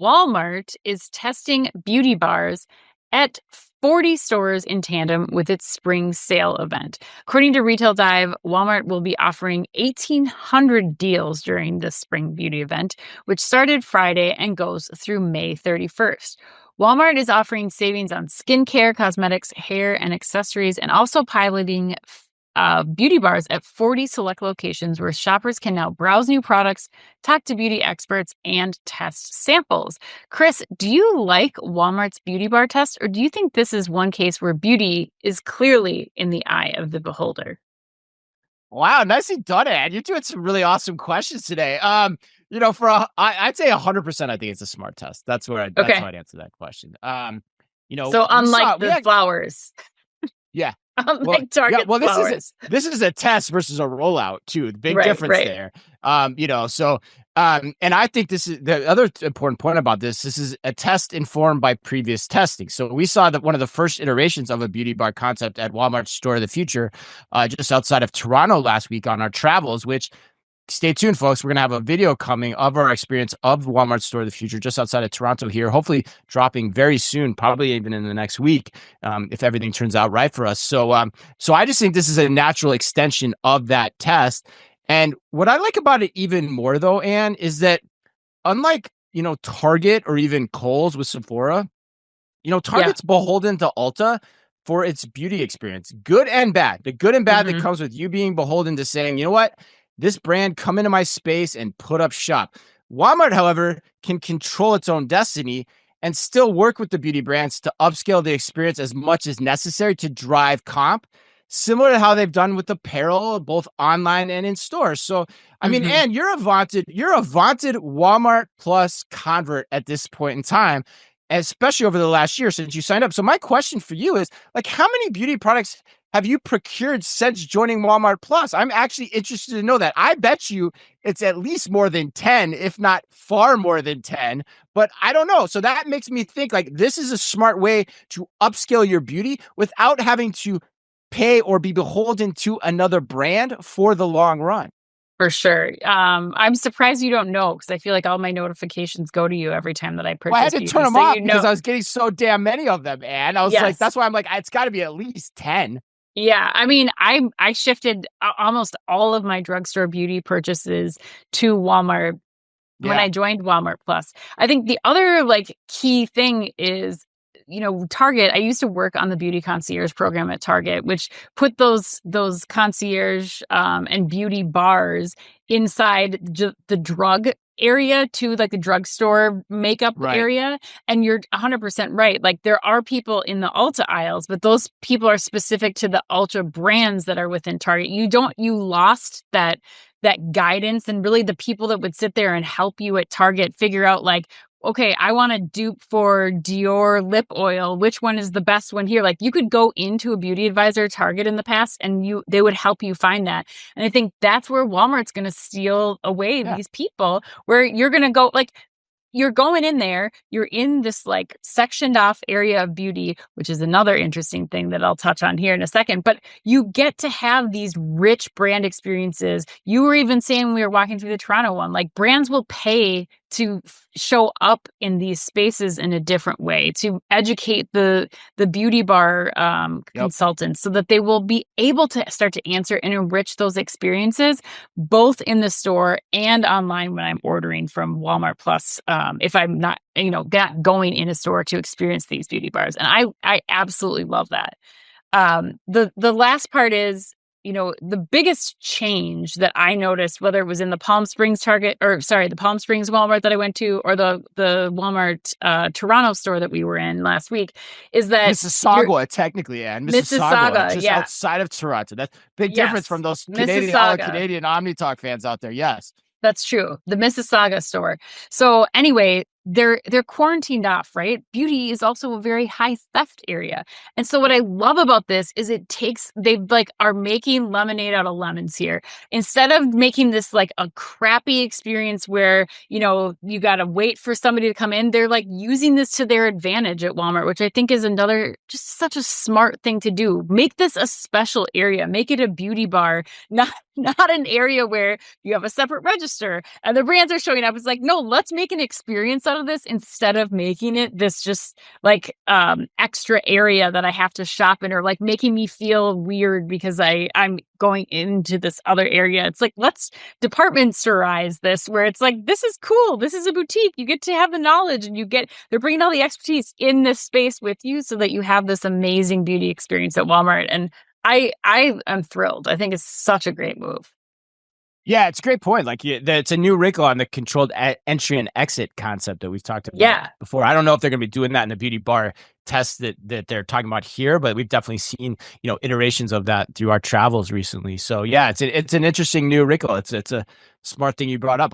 Walmart is testing beauty bars at 40 stores in tandem with its spring sale event. According to Retail Dive, Walmart will be offering 1,800 deals during the spring beauty event, which started Friday and goes through May 31st. Walmart is offering savings on skincare, cosmetics, hair, and accessories, and also piloting beauty bars at 40 select locations where shoppers can now browse new products, talk to beauty experts, and test samples. Chris, do you like Walmart's beauty bar test, or do you think this is one case where beauty is clearly in the eye of the beholder? Wow, nicely done, Ed. You're doing some really awesome questions today. I'd say 100%. I think it's a smart test. That's Okay. how I'd answer that question. So unlike We the had, flowers, yeah. Well, unlike Target well, flowers. this is a test versus a rollout too. The big Right, difference right. there. And I think this is the other important point about this. This is a test informed by previous testing. So we saw that one of the first iterations of a beauty bar concept at Walmart's Store of the Future, just outside of Toronto last week on our travels, which stay tuned, folks. We're going to have a video coming of our experience of Walmart Store of the Future just outside of Toronto here, hopefully dropping very soon, probably even in the next week, if everything turns out right for us. So I just think this is a natural extension of that test. And what I like about it even more, though, Anne, is that unlike, Target or even Kohl's with Sephora, Target's beholden to Ulta for its beauty experience, good and bad. The good and bad that comes with you being beholden to saying, you know what? This brand, come into my space and put up shop. Walmart, however, can control its own destiny and still work with the beauty brands to upscale the experience as much as necessary to drive comp, similar to how they've done with apparel, both online and in stores. So, I mean, Anne, you're a vaunted Walmart Plus convert at this point in time, especially over the last year since you signed up. So my question for you is, like, how many beauty products have you procured since joining Walmart Plus? I'm actually interested to know that. I bet you it's at least more than 10, if not far more than 10, but I don't know. So that makes me think like this is a smart way to upscale your beauty without having to pay or be beholden to another brand for the long run. For sure. I'm surprised you don't know because I feel like all my notifications go to you every time that I Well, I had purchase to turn beauty. them So off you because know, I was getting so damn many of them, and I was like, yes. that's why I'm like, it's got to be at least 10. Yeah, I mean, I shifted almost all of my drugstore beauty purchases to Walmart when I Yeah. joined Walmart Plus. I think the other like key thing is, Target. I used to work on the beauty concierge program at Target, which put those concierge and beauty bars inside the drug area to like the drugstore makeup Right. area. And you're 100% right. Like there are people in the Ulta aisles, but those people are specific to the Ulta brands that are within Target. You lost that guidance and really the people that would sit there and help you at Target figure out like, okay, I want a dupe for Dior lip oil. Which one is the best one here? Like you could go into a beauty advisor Target in the past and they would help you find that. And I think that's where Walmart's going to steal away Yeah. these people where you're going to go like, you're going in there, you're in this like sectioned off area of beauty, which is another interesting thing that I'll touch on here in a second. But you get to have these rich brand experiences. You were even saying when we were walking through the Toronto one, like brands will pay to show up in these spaces in a different way, to educate the beauty bar consultants so that they will be able to start to answer and enrich those experiences both in the store and online when I'm ordering from Walmart Plus. If I'm not, going in a store to experience these beauty bars. And I absolutely love that. The last part is, the biggest change that I noticed, whether it was in the Palm Springs the Palm Springs Walmart that I went to, or the Walmart Toronto store that we were in last week, is that Mississauga, technically, and Mississauga, just yeah. outside of Toronto. That's big difference Yes, from those Mississauga. Canadian OmniTalk fans out there. Yes. That's true. The Mississauga store. So anyway, they're quarantined off, right? Beauty is also a very high theft area. And so what I love about this is they like are making lemonade out of lemons here. Instead of making this like a crappy experience where, you got to wait for somebody to come in, they're like using this to their advantage at Walmart, which I think is another just such a smart thing to do. Make this a special area, make it a beauty bar, not an area where you have a separate register and the brands are showing up. It's like, no, let's make an experience out of this instead of making it this just like extra area that I have to shop in, or like making me feel weird because I'm going into this other area. It's like, let's department storeize this, where it's like, this is cool. This is a boutique. You get to have the knowledge, and they're bringing all the expertise in this space with you so that you have this amazing beauty experience at Walmart. And I am thrilled. I think it's such a great move. Yeah, it's a great point. Like, it's a new wrinkle on the controlled entry and exit concept that we've talked about before. I don't know if they're going to be doing that in the beauty bar test that they're talking about here, but we've definitely seen, iterations of that through our travels recently. So yeah, it's an interesting new wrinkle. It's a smart thing you brought up.